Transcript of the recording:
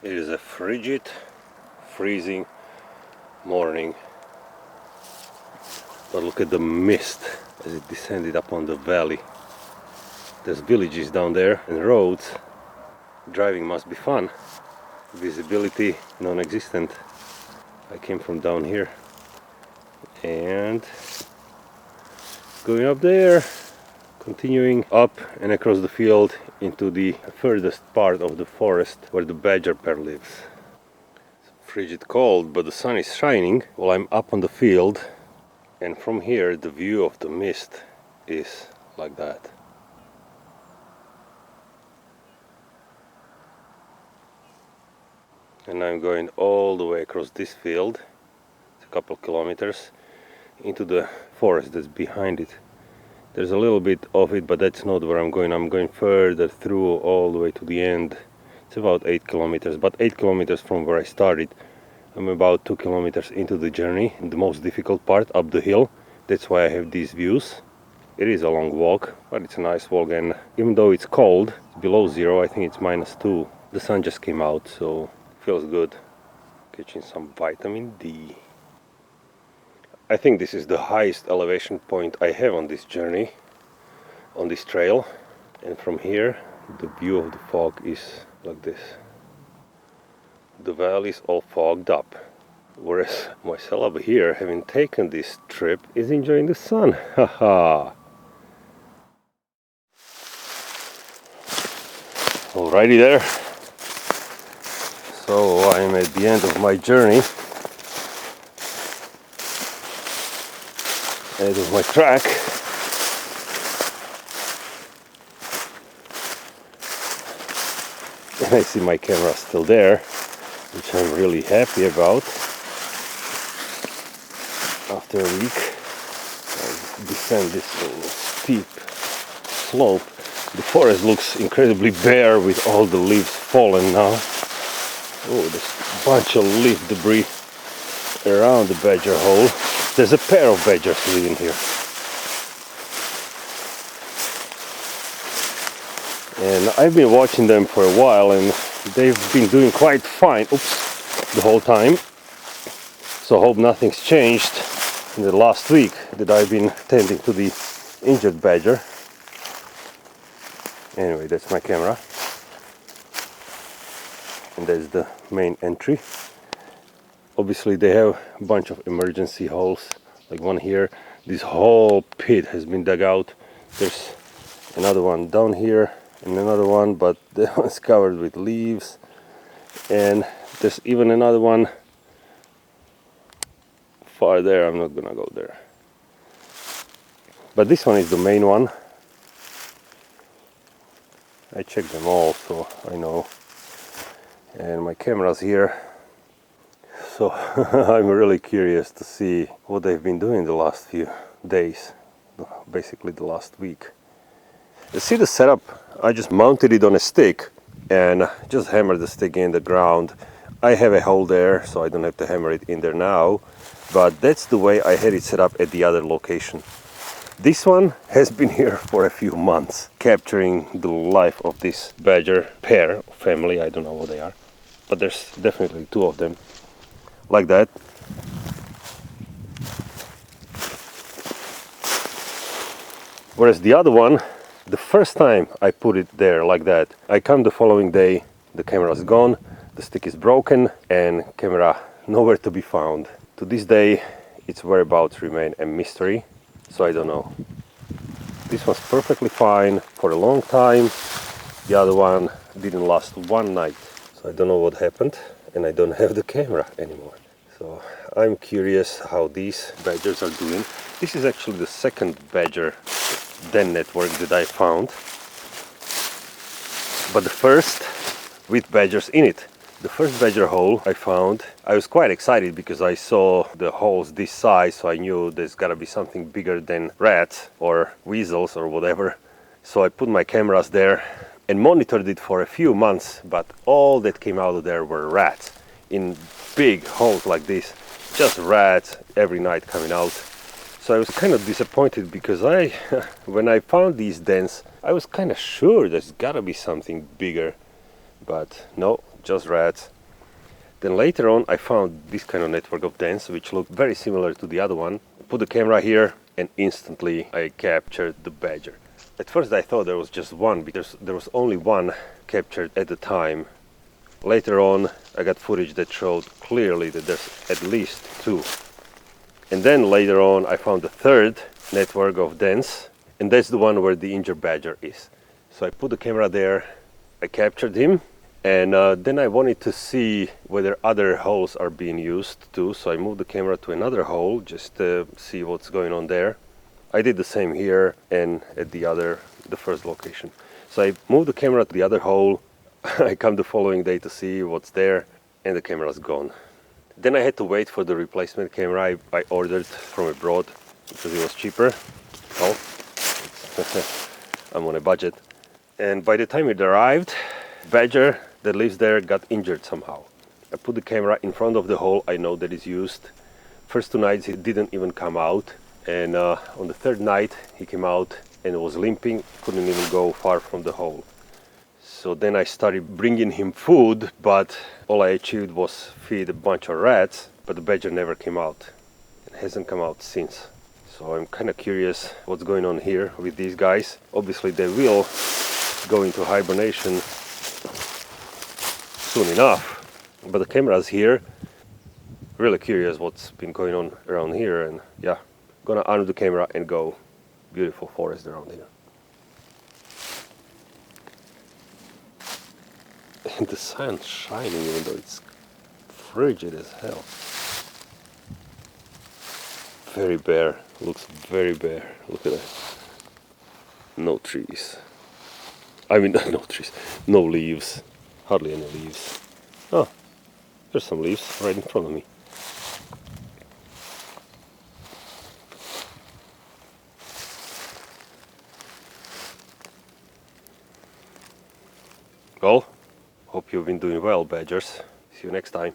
It is a frigid, freezing morning, but look at the mist as it descended upon the valley. There's villages down there and roads. Driving must be fun. Visibility non-existent. I came from down here and going up there, continuing up and across the field into the furthest part of the forest where the badger pair lives. It's frigid cold, but the sun is shining while I'm up on the field, and from here the view of the mist is like that. And I'm going all the way across this field, it's a couple kilometers, into the forest that's behind it. There's a little bit of it, but that's not where I'm going. I'm going further through all the way to the end. It's about 8 kilometers, but 8 kilometers from where I started. I'm about 2 kilometers into the journey, the most difficult part, up the hill. That's why I have these views. It is a long walk, but it's a nice walk, and even though it's cold, it's below zero, I think it's -2. The sun just came out, so it feels good. Catching some vitamin D. I think this is the highest elevation point I have on this journey, on this trail, and from here the view of the fog is like this. The valley is all fogged up, whereas myself over here, having taken this trip, is enjoying the sun. Haha! Alrighty there. So I'm at the end of my journey. End of my track. And I see my camera still there, which I'm really happy about. After a week, I descend this steep slope. The forest looks incredibly bare with all the leaves fallen now. Oh, there's a bunch of leaf debris around the badger hole. There's a pair of badgers living here. And I've been watching them for a while, and they've been doing quite fine, the whole time. So I hope nothing's changed in the last week that I've been tending to the injured badger. Anyway, that's my camera. And there's the main entry. Obviously they have a bunch of emergency holes, like one here. This whole pit has been dug out. There's another one down here and another one, but that one's covered with leaves. And there's even another one far there. I'm not gonna go there. But this one is the main one. I checked them all, so I know. And my camera's here. So I'm really curious to see what they've been doing the last few days, basically the last week. You see the setup? I just mounted it on a stick and just hammered the stick in the ground. I have a hole there, so I don't have to hammer it in there now, but that's the way I had it set up at the other location. This one has been here for a few months, capturing the life of this badger pair, family, I don't know what they are, but there's definitely 2 of them. Like that. Whereas the other one, the first time I put it there like that, I come the following day, the camera's gone, the stick is broken, and camera nowhere to be found. To this day, its whereabouts remain a mystery, so I don't know. This was perfectly fine for a long time. The other one didn't last one night, so I don't know what happened. And I don't have the camera anymore. So I'm curious how these badgers are doing. This is actually the second badger den network that I found. But the first with badgers in it. The first badger hole I found, I was quite excited because I saw the holes this size, so I knew there's gotta be something bigger than rats or weasels or whatever. So I put my cameras there and monitored it for a few months, but all that came out of there were rats in big holes like this, just rats every night coming out. So I was kind of disappointed because when I found these dens, I was kind of sure there's gotta be something bigger, but no, just rats. Then later on I found this kind of network of dens which looked very similar to the other one. Put the camera here and instantly I captured the badger. At first I thought there was just one because there was only one captured at the time. Later on I got footage that showed clearly that there's at least two. And then later on I found the third network of dens, and that's the one where the injured badger is. So I put the camera there, I captured him, and then I wanted to see whether other holes are being used too. So I moved the camera to another hole just to see what's going on there. I did the same here and at the first location. So I moved the camera to the other hole. I come the following day to see what's there, and the camera's gone. Then I had to wait for the replacement camera I ordered from abroad because it was cheaper. Oh, I'm on a budget. And by the time it arrived, badger that lives there got injured somehow. I put the camera in front of the hole I know that is used. First 2 nights it didn't even come out, and on the third night he came out and was limping, couldn't even go far from the hole. So then I started bringing him food, but all I achieved was feed a bunch of rats, but the badger never came out. It hasn't come out since. So I'm kind of curious what's going on here with these guys. Obviously they will go into hibernation soon enough, but the camera's here. Really curious what's been going on around here, and yeah, gonna arm the camera and go. Beautiful forest around here. And the sun's shining even though it's frigid as hell. Very bare, looks very bare. Look at that. No trees. I mean, no trees, no leaves. Hardly any leaves. Oh, there's some leaves right in front of me. Well, hope you've been doing well, badgers. See you next time.